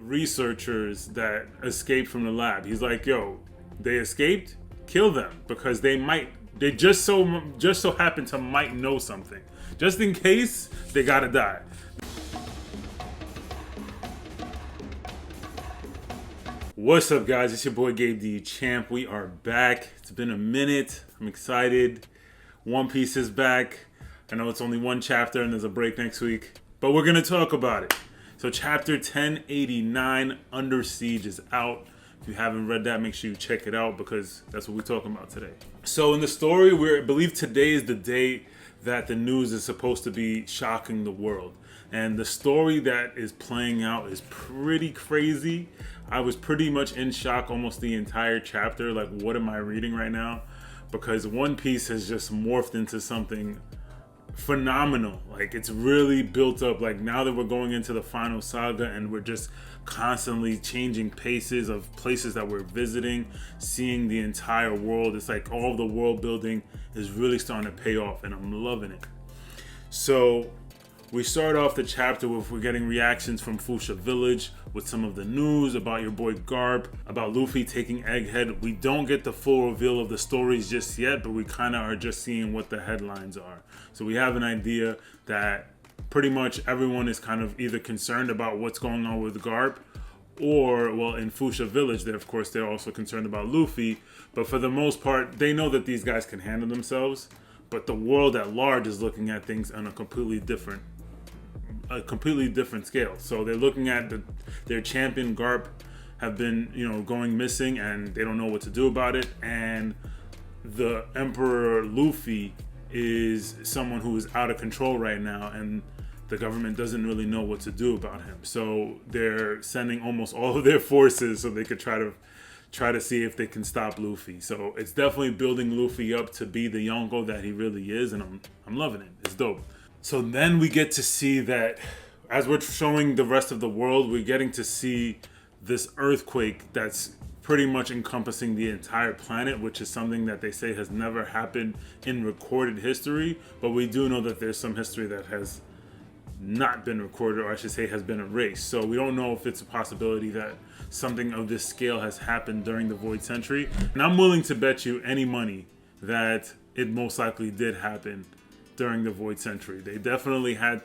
researchers that escaped from the lab. He's like, yo, they escaped, kill them, because they just so happen to might know something. Just in case, they gotta die. What's up, guys? It's your boy Gabe the Champ. We are back. It's been a minute. I'm excited. One Piece is back. I know it's only one chapter and there's a break next week, but we're gonna talk about it. So chapter 1089, Under Siege, is out. If you haven't read that, make sure you check it out because that's what we're talking about today. So in the story, I believe today is the day that the news is supposed to be shocking the world. And the story that is playing out is pretty crazy. I was pretty much in shock almost the entire chapter. Like, what am I reading right now? Because One Piece has just morphed into something phenomenal. Like, it's really built up. Like, now that we're going into the final saga and we're just constantly changing paces of places that we're visiting, seeing the entire world, it's like all the world building is really starting to pay off and I'm loving it. So we start off the chapter with we're getting reactions from Fuchsia Village with some of the news about your boy Garp, about Luffy taking Egghead. We don't get the full reveal of the stories just yet, but we kind of are just seeing what the headlines are. So we have an idea that pretty much everyone is kind of either concerned about what's going on with Garp, or, well, in Fuchsia Village, they're also concerned about Luffy. But for the most part, they know that these guys can handle themselves. But the world at large is looking at things on a completely different scale. So they're looking at their champion Garp have been, going missing, and they don't know what to do about it. And the Emperor Luffy is someone who is out of control right now, and the government doesn't really know what to do about him. So they're sending almost all of their forces so they could try to see if they can stop Luffy. So it's definitely building Luffy up to be the Yonko that he really is, and I'm loving it. It's dope. So then we get to see that as we're showing the rest of the world, we're getting to see this earthquake that's pretty much encompassing the entire planet, which is something that they say has never happened in recorded history. But we do know that there's some history that has not been recorded, or I should say has been erased. So we don't know if it's a possibility that something of this scale has happened during the Void Century. And I'm willing to bet you any money that it most likely did happen during the Void Century. They definitely had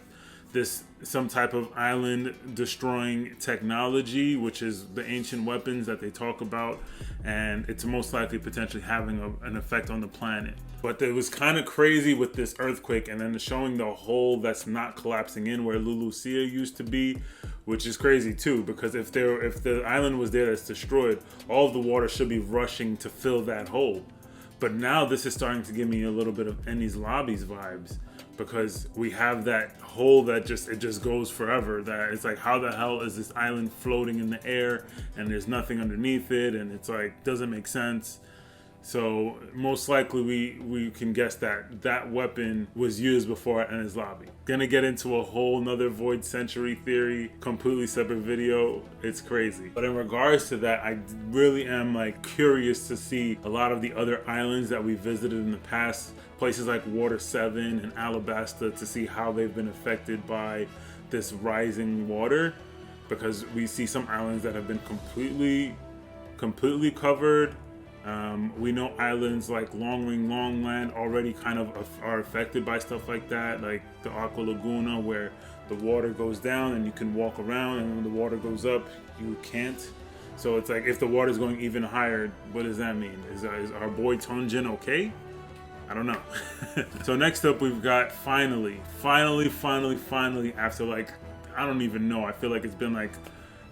some type of island destroying technology, which is the ancient weapons that they talk about, and it's most likely potentially having an effect on the planet. But it was kind of crazy with this earthquake, and then showing the hole that's not collapsing in where Lulusia used to be, which is crazy too, because if the island was there that's destroyed, all of the water should be rushing to fill that hole. But now this is starting to give me a little bit of Enies Lobby's vibes, because we have that hole that just goes forever. That it's like, how the hell is this island floating in the air and there's nothing underneath it, and it's like doesn't make sense. So most likely we can guess that weapon was used before Enies Lobby. Gonna get into a whole nother Void Century theory, completely separate video. It's crazy. But in regards to that, I really am curious to see a lot of the other islands that we visited in the past, places like Water 7 and Alabasta, to see how they've been affected by this rising water, because we see some islands that have been completely covered. We know islands like Longwing Longland already kind of are affected by stuff like that, like the Aqua Laguna, where the water goes down and you can walk around, and when the water goes up you can't. So it's like, if the water's going even higher, what does that mean? Is our boy Tonjin okay? I don't know. So next up, we've got finally, after I don't even know, I feel like it's been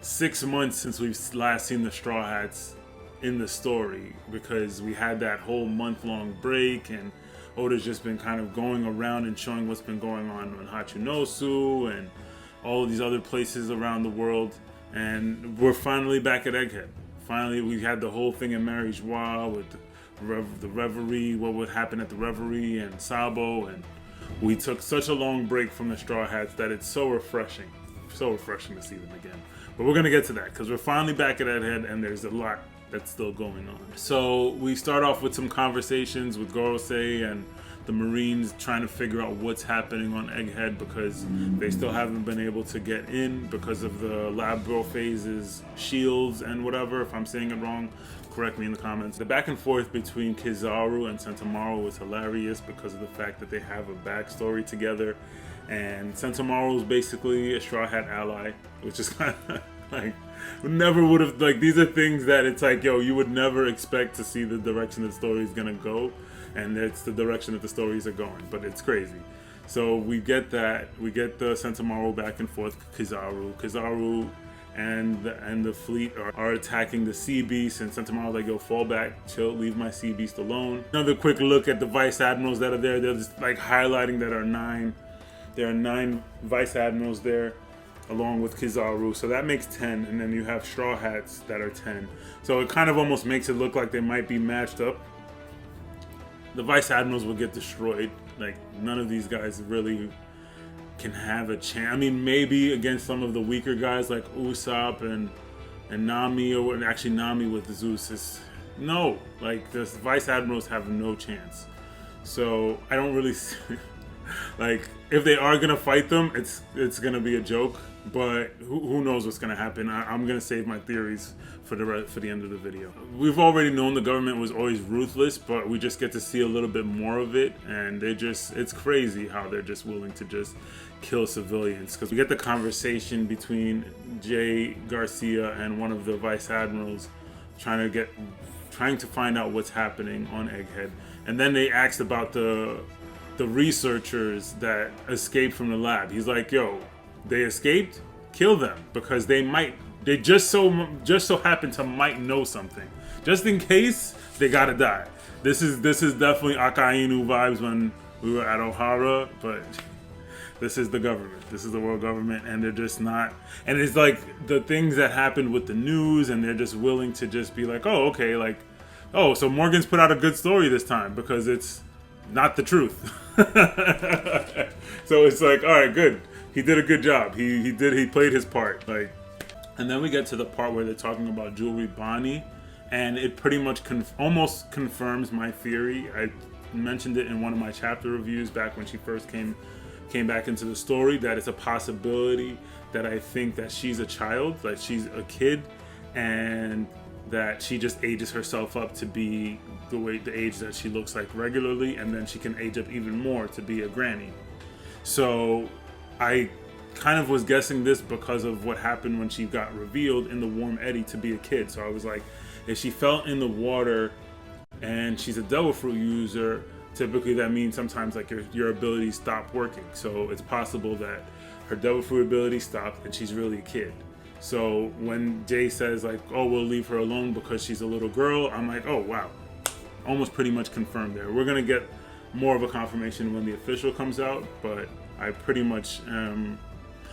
6 months since we've last seen the Straw Hats in the story, because we had that whole month-long break, and Oda's just been kind of going around and showing what's been going on in Hachinosu and all of these other places around the world, and we're finally back at Egghead. Finally, we had the whole thing in Mary Joie with the Reverie, what would happen at the Reverie, and Sabo, and we took such a long break from the Straw Hats that it's so refreshing to see them again. But we're gonna get to that, because we're finally back at Egghead, and there's a lot that's still going on. So we start off with some conversations with Gorosei and the Marines trying to figure out what's happening on Egghead because they still haven't been able to get in because of the Lab phase's shields and whatever. If I'm saying it wrong, correct me in the comments. The back and forth between Kizaru and Sentomaru was hilarious because of the fact that they have a backstory together, and Sentomaru is basically a Straw Hat ally, which is kind of like, never would have, like, these are things that it's like, yo, you would never expect to see the direction the story is gonna go, and it's the direction that the stories are going, but it's crazy. So we get that, we get the Sentomaru back and forth, Kizaru and the fleet are attacking the sea beast, and Sentomaru's like, yo, fall back, chill, leave my sea beast alone. Another quick look at the vice admirals that are there. They're just like highlighting that there are 9 vice admirals there, along with Kizaru, so that makes 10, and then you have Straw Hats that are 10. So it kind of almost makes it look like they might be matched up. The Vice Admirals will get destroyed. Like, none of these guys really can have a chance. I mean, maybe against some of the weaker guys like Usopp and Nami, or actually Nami with Zeus is no. Like, the Vice Admirals have no chance. So I don't really see, like, if they are gonna fight them, it's gonna be a joke. But who knows what's gonna happen? I'm gonna save my theories for the end of the video. We've already known the government was always ruthless, but we just get to see a little bit more of it, and it's crazy how they're just willing to just kill civilians. Because we get the conversation between Jay Garcia and one of the vice admirals trying to find out what's happening on Egghead, and then they asked about the researchers that escaped from the lab. He's like, yo, they escaped? Kill them, because they just so happen to might know something. Just in case, they gotta die. This is definitely Akainu vibes when we were at Ohara, but this is the government. This is the world government, and they're just not. And it's like the things that happened with the news, and they're just willing to just be like, oh, okay, like, oh, so Morgan's put out a good story this time because it's not the truth. So it's like, all right, good. He did a good job. He played his part. Like, and then we get to the part where they're talking about Jewelry Bonnie, and it pretty much almost confirms my theory. I mentioned it in one of my chapter reviews back when she first came back into the story, that it's a possibility that I think that she's a child, like she's a kid, and that she just ages herself up to be the age that she looks like regularly, and then she can age up even more to be a granny. So I kind of was guessing this because of what happened when she got revealed in the Warm Eddy to be a kid. So I was like, if she fell in the water and she's a devil fruit user, typically that means sometimes like your abilities stop working. So it's possible that her devil fruit ability stopped and she's really a kid. So when Jay says like, oh, we'll leave her alone because she's a little girl, I'm like, oh wow, almost pretty much confirmed there. We're gonna get more of a confirmation when the official comes out, but I pretty much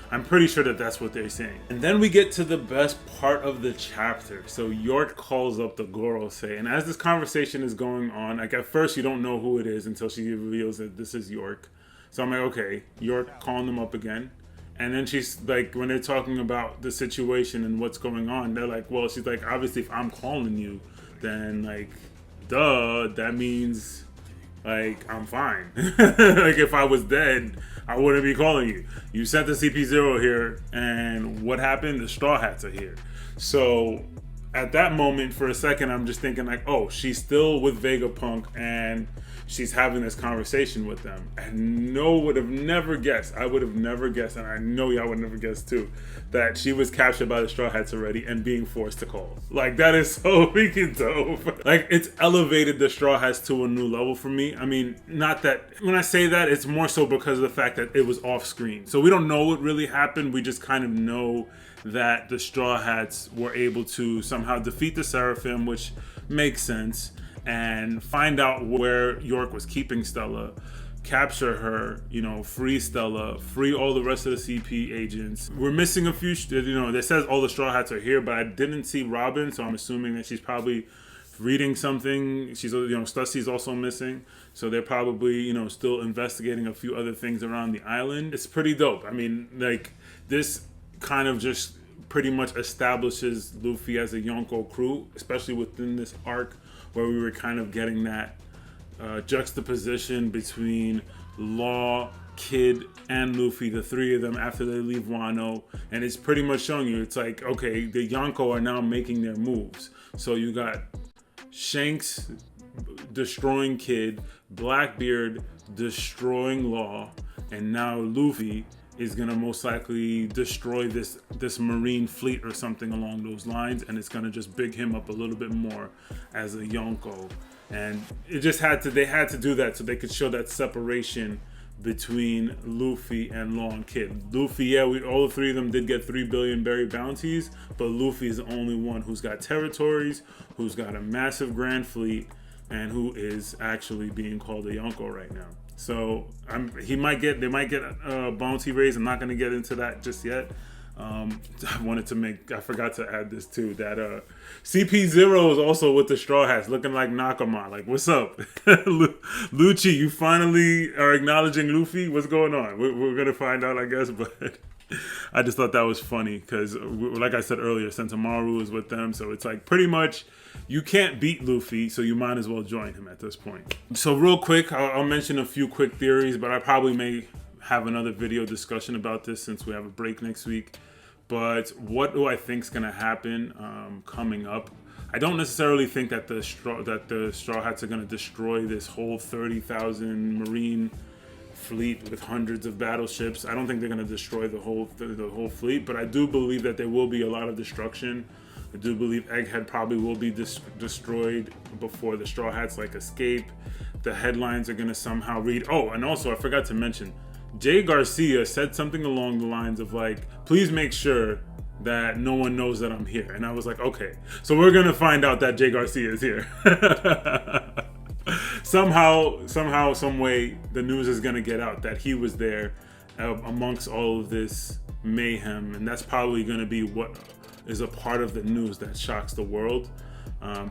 I'm pretty sure that that's what they're saying. And then we get to the best part of the chapter. So York calls up the Gorosei, and as this conversation is going on, like at first you don't know who it is until she reveals that this is York. So I'm like, okay, York calling them up again. And then she's like, when they're talking about the situation and what's going on, they're like, well, she's like, obviously if I'm calling you, then like, duh, that means like I'm fine. Like if I was dead, I wouldn't be calling you. You sent the CP0 here, and what happened? The Straw Hats are here. So at that moment, for a second, I'm just thinking like, oh, she's still with Vegapunk, and she's having this conversation with them. And would have never guessed. I would have never guessed, and I know y'all would never guess too, that she was captured by the Straw Hats already and being forced to call. Like, that is so freaking dope. Like, it's elevated the Straw Hats to a new level for me. I mean, not that, when I say that, it's more so because of the fact that it was off screen. So we don't know what really happened. We just kind of know that the Straw Hats were able to somehow defeat the Seraphim, which makes sense, and find out where York was keeping Stella, capture her, free Stella, free all the rest of the CP agents. We're missing a few, it says all the Straw Hats are here, but I didn't see Robin, so I'm assuming that she's probably reading something. She's, Stussy's also missing, so they're probably, still investigating a few other things around the island. It's pretty dope. I mean, like, this kind of just pretty much establishes Luffy as a Yonko crew, especially within this arc where we were kind of getting that juxtaposition between Law, Kid, and Luffy, the three of them after they leave Wano, and it's pretty much showing you, it's like, okay, the Yonko are now making their moves. So you got Shanks destroying Kid, Blackbeard destroying Law, and now Luffy is gonna most likely destroy this marine fleet or something along those lines, and it's gonna just big him up a little bit more as a Yonko. And it just they had to do that so they could show that separation between Luffy and Law and Kid. Luffy, yeah, all three of them did get 3 billion berry bounties, but Luffy is the only one who's got territories, who's got a massive grand fleet, and who is actually being called a Yonko right now. So they might get a bounty raise. I'm not going to get into that just yet. I forgot to add this too, that CP0 is also with the Straw Hats looking like Nakama. Like, what's up? Lucci, you finally are acknowledging Luffy? What's going on? We're going to find out, I guess, but I just thought that was funny because, like I said earlier, Sentomaru is with them, so it's like pretty much you can't beat Luffy, so you might as well join him at this point. So real quick, I'll mention a few quick theories, but I probably may have another video discussion about this since we have a break next week. But what do I think is going to happen coming up? I don't necessarily think that the Straw Hats are going to destroy this whole 30,000 marine fleet with hundreds of battleships. I don't think they're going to destroy the whole fleet, but I do believe that there will be a lot of destruction. I do believe Egghead probably will be destroyed before the Straw Hats escape. The headlines are going to somehow read, oh, and also I forgot to mention, Jay Garcia said something along the lines of please make sure that no one knows that I'm here. And I was like, okay, so we're going to find out that Jay Garcia is here. somehow, some way, the news is going to get out that he was there amongst all of this mayhem. And that's probably going to be what is a part of the news that shocks the world.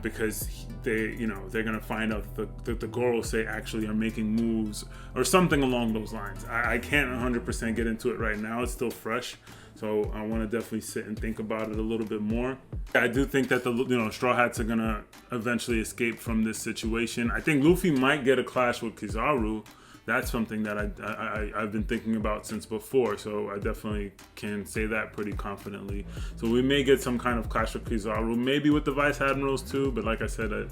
Because they're gonna find out that the Gorosei actually are making moves or something along those lines. I can't 100% get into it right now. It's still fresh, so I want to definitely sit and think about it a little bit more. I do think that the Straw Hats are gonna eventually escape from this situation. I think Luffy might get a clash with Kizaru. That's something that I've been thinking about since before, so I definitely can say that pretty confidently. So we may get some kind of clash with Kizaru, maybe with the Vice Admirals too, but like I said, I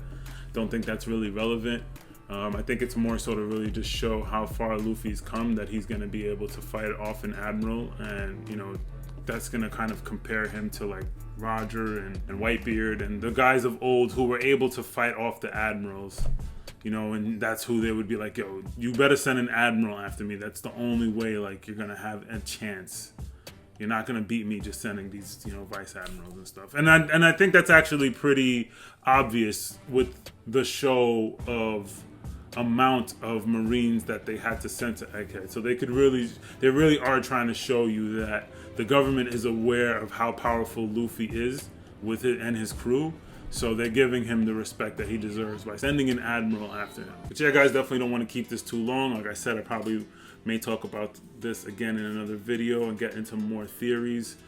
don't think that's really relevant. I think it's more so to really just show how far Luffy's come, that he's going to be able to fight off an Admiral, and that's going to kind of compare him to Roger and Whitebeard and the guys of old who were able to fight off the Admirals. And that's who they would be like, yo, you better send an Admiral after me. That's the only way, you're going to have a chance. You're not going to beat me just sending these, Vice Admirals and stuff. And I think that's actually pretty obvious with the show of amount of Marines that they had to send to Egghead. So they really are trying to show you that the government is aware of how powerful Luffy is with it and his crew. So they're giving him the respect that he deserves by sending an Admiral after him. But yeah, guys, definitely don't want to keep this too long. Like I said, I probably may talk about this again in another video and get into more theories.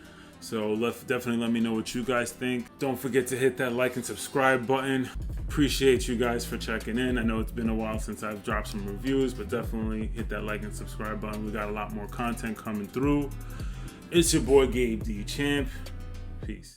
So definitely let me know what you guys think. Don't forget to hit that like and subscribe button. Appreciate you guys for checking in. I know it's been a while since I've dropped some reviews, but definitely hit that like and subscribe button. We got a lot more content coming through. It's your boy Gabe D Champ. Peace.